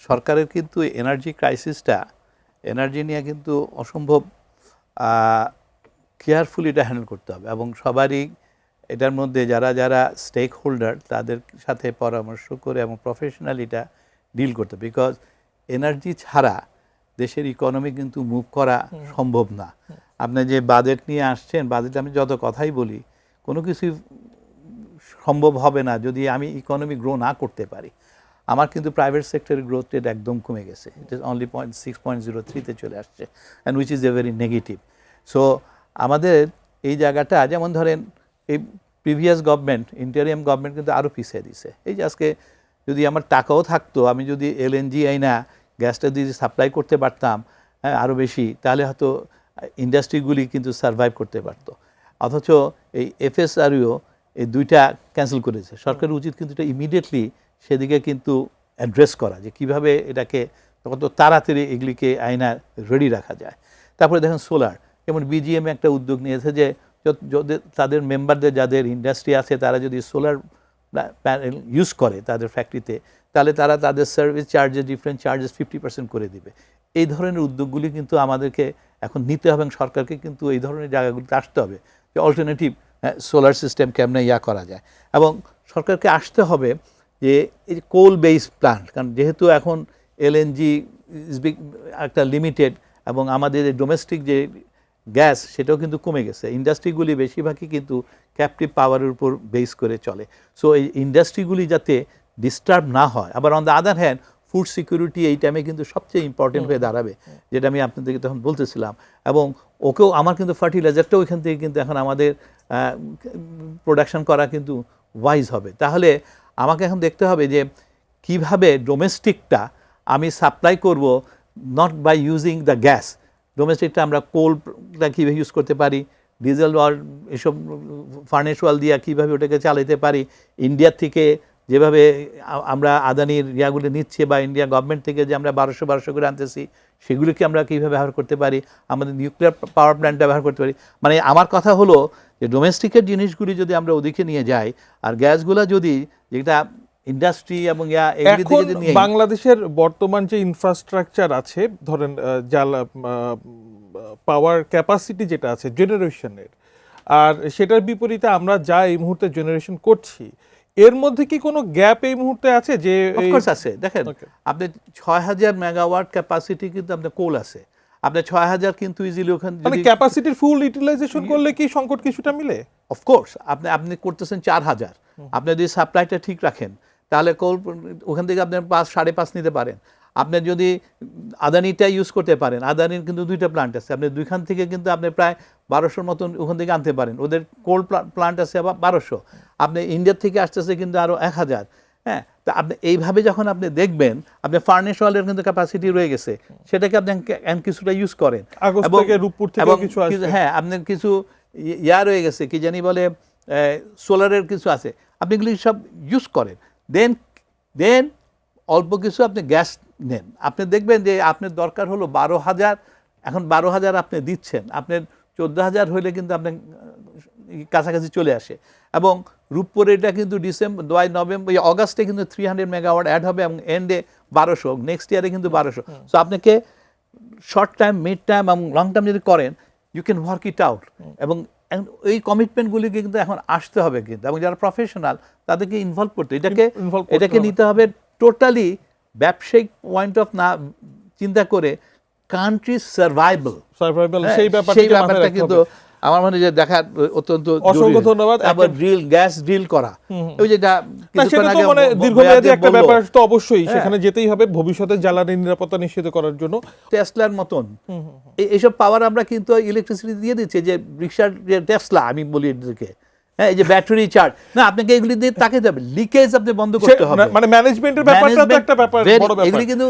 সরকারের কিন্তু energy ক্রাইসিসটা energy নিয়ে কিন্তু অসম্ভব কেয়ারফুলি এটা হ্যান্ডেল করতে হবে এবং সবারই এটার মধ্যে যারা যারা স্টেক হোল্ডার তাদের সাথে পরামর্শ করে এবং প্রফেশনালি এটা ডিল করতে, বিকজ এনার্জি ছাড়া দেশের ইকোনমি কিন্তু মুভ করা সম্ভব না। আপনি যে বাজেট নিয়ে আসছেন, বাজেট আমি যত কথাই বলি কোনো কিছুই সম্ভব হবে না যদি আমি ইকোনমি গ্রো না করতে পারি। আমার কিন্তু প্রাইভেট সেক্টরের গ্রোথ রেট একদম কমে গেছে, ইট ইজ অনলি 6.03-তে চলে আসছে, and which is a very negative. So আমাদের এই জায়গাটা, যেমন ধরেন এই প্রিভিয়াস গভর্নমেন্ট, ইন্টারিয়াম গভর্নমেন্ট কিন্তু আরও পিছিয়ে দিছে। এই যে আজকে যদি আমার টাকাও থাকতো, আমি যদি এলএনজি আইনা গ্যাসটা যদি সাপ্লাই করতে পারতাম হ্যাঁ আরও বেশি, তাহলে হয়তো ইন্ডাস্ট্রিগুলি কিন্তু সার্ভাইভ করতে পারতো। অথচ এই এফএসআরইও এই দুইটা ক্যান্সেল করেছে। সরকারের উচিত কিন্তু এটা ইমিডিয়েটলি সেদিকে কিন্তু অ্যাড্রেস করা, যে কীভাবে এটাকে কত তাড়াতাড়ি এগুলিকে আইনা রেডি রাখা যায়। তারপরে দেখেন সোলার, যেমন বিজিএম একটা উদ্যোগ নিয়েছে যে তাদের মেম্বারদের যাদের ইন্ডাস্ট্রি আছে তারা যদি সোলার প্যানেল ইউজ করে তাদের ফ্যাক্টরিতে, তাহলে তারা তাদের সার্ভিস চার্জেস, ডিফারেন্ট চার্জেস 50% করে দিবে। এই ধরনের উদ্যোগগুলি কিন্তু আমাদেরকে এখন নিতে হবে এবং সরকারকে কিন্তু এই ধরনের জায়গাগুলিতে আসতে হবে যে অল্টারনেটিভ সোলার সিস্টেম কেমনে করা যায়। এবং সরকারকে আসতে হবে যে এই কোল বেসড প্ল্যান্ট, কারণ যেহেতু এখন এলএনজি একটা লিমিটেড এবং আমাদের ডোমেস্টিক যে গ্যাস সেটাও কিন্তু কমে গেছে, ইন্ডাস্ট্রিগুলি বেশিরভাগই কিন্তু ক্যাপটিভ পাওয়ারের উপর বেস করে চলে। সো এই ইন্ডাস্ট্রিগুলি যাতে ডিস্টার্ব না হয়। আবার on the other hand food security এই টাইমে কিন্তু সবচেয়ে ইম্পর্টেন্ট হয়ে দাঁড়াবে, যেটা আমি আপনাদেরকে তখন বলতেছিলাম। এবং ওকেও আমার কিন্তু ফার্টিলাইজারটাও ওইখান থেকে কিন্তু এখন আমাদের প্রোডাকশন করা কিন্তু ওয়াইজ হবে। তাহলে আমাকে এখন দেখতে হবে যে কিভাবে ডোমেস্টিকটা আমি সাপ্লাই করব, not by using the gas. ডোমেস্টিকটা আমরা কোলটা কীভাবে ইউজ করতে পারি, ডিজেল ওয়াল এসব ফার্নেস ওয়াল দিয়ে কীভাবে ওটাকে চালাতে পারি, ইন্ডিয়ার থেকে যেভাবে আমরা আদানির ইয়াগুলো নিচ্ছি বা ইন্ডিয়া গভর্নমেন্ট থেকে যে আমরা 1200 করে আনতেছি, সেগুলিকে আমরা কীভাবে ব্যবহার করতে পারি, আমাদের নিউক্লিয়ার পাওয়ার প্ল্যান্টটা ব্যবহার করতে পারি। মানে আমার কথা হলো যে ডোমেস্টিকের জিনিসগুলি যদি আমরা ওদিকে নিয়ে যাই, আর গ্যাসগুলো যদি যেটা ইন্ডাস্ট্রি এবং বাংলাদেশের বর্তমান যে ইনফ্রাস্ট্রাকচার আছে, ধরেন পাওয়ার ক্যাপাসিটি যেটা আছে জেনারেশনের, আর সেটার বিপরীতে আমরা যা এই মুহূর্তে জেনারেশন করছি, এর মধ্যে কি কোনো গ্যাপ এই মুহূর্তে আছে? যে অফকোর্স আছে। দেখেন আপনি 6000 মেগাওয়াট ক্যাপাসিটি কিন্তু আপনার কোল আছে, আপনার 6000 কিন্তু ইজিলি ওখানে মানে ক্যাপাসিটির ফুল ইউটিলাইজেশন করলে কি সংকট কিছুটা মিলে? অফকোর্স আপনি করতেছেন 4000, আপনি যদি সাপ্লাইটা ঠিক রাখেন তাহলে কোল ওখান থেকে আপনার 5-5.5 নিতে পারেন। আপনি যদি আদানিটা ইউজ করতে পারেন, আদানির কিন্তু 2টা প্ল্যান্ট আছে, আপনি দুইখান থেকে কিন্তু আপনি প্রায় 1200 মতন ওখান থেকে আনতে পারেন। ওদের কোল প্ল্যান্ট আছে আবার 1200, আপনি ইন্ডিয়া থেকে আসতেছে কিন্তু আরও 1000। হ্যাঁ, তো আপনি এইভাবে যখন আপনি দেখবেন আপনি ফার্নেস ওয়ালের কিন্তু ক্যাপাসিটি রয়ে গেছে, সেটাকে আপনি কিছুটা ইউজ করেন। হ্যাঁ, আপনার কিছু রয়ে গেছে, কি জানি বলে সোলারের কিছু আছে, আপনি এগুলি সব ইউজ করেন। দেন অল্প কিছু আপনি গ্যাস নেন, আপনি দেখবেন যে আপনার দরকার হলো 12,000, এখন 12,000 আপনি দিচ্ছেন, আপনার 14,000 হইলে কিন্তু আপনার কাছাকাছি চলে আসে। এবং রূপপুরে এটা কিন্তু অগাস্টে কিন্তু 300 মেগাওয়াট অ্যাড হবে এবং এন্ডে 1200, নেক্সট ইয়ারে কিন্তু 1200। সো আপনাকে শর্ট টাইম, মিড টাইম এবং লং টাইম যদি করেন, you can work it out. এবং এই কমিটমেন্টগুলিকে কিন্তু এখন আসতে হবে কিন্তু, এবং যারা প্রফেশনাল তাদেরকে ইনভলভ করতে, এটাকে নিতে হবে টোটালি ব্যবসায়িক পয়েন্ট অফ না চিন্তা করে, কান্ট্রি সার্ভাইভাল সেই ব্যাপারটা কিন্তু আমার মনে হয় দেখার অত্যন্ত অসংখ্য ধন্যবাদ। আবার গ্যাস ড্রিল করা, ওই যেটা দীর্ঘমেয়াদী একটা ব্যাপার তো অবশ্যই সেখানে যেতেই হবে ভবিষ্যতে জ্বালানি নিরাপত্তা নিশ্চিত করার জন্য। টেসলার মতন এইসব পাওয়ার আমরা কিন্তু ইলেকট্রিসিটি দিয়ে দিচ্ছি, যে রিক্সার যে টেসলা আমি বলি এদেরকে, হ্যাঁ, এই যে ব্যাটারি চার্জ না, আপনাকে এগুলি দিয়ে তাকে যাবে, লিকেজ আপনি বন্ধ করতে হবে। মানে ম্যানেজমেন্টের ব্যাপারটা তো একটা ব্যাপার, বড় ব্যাপার। এগুলি কিন্তু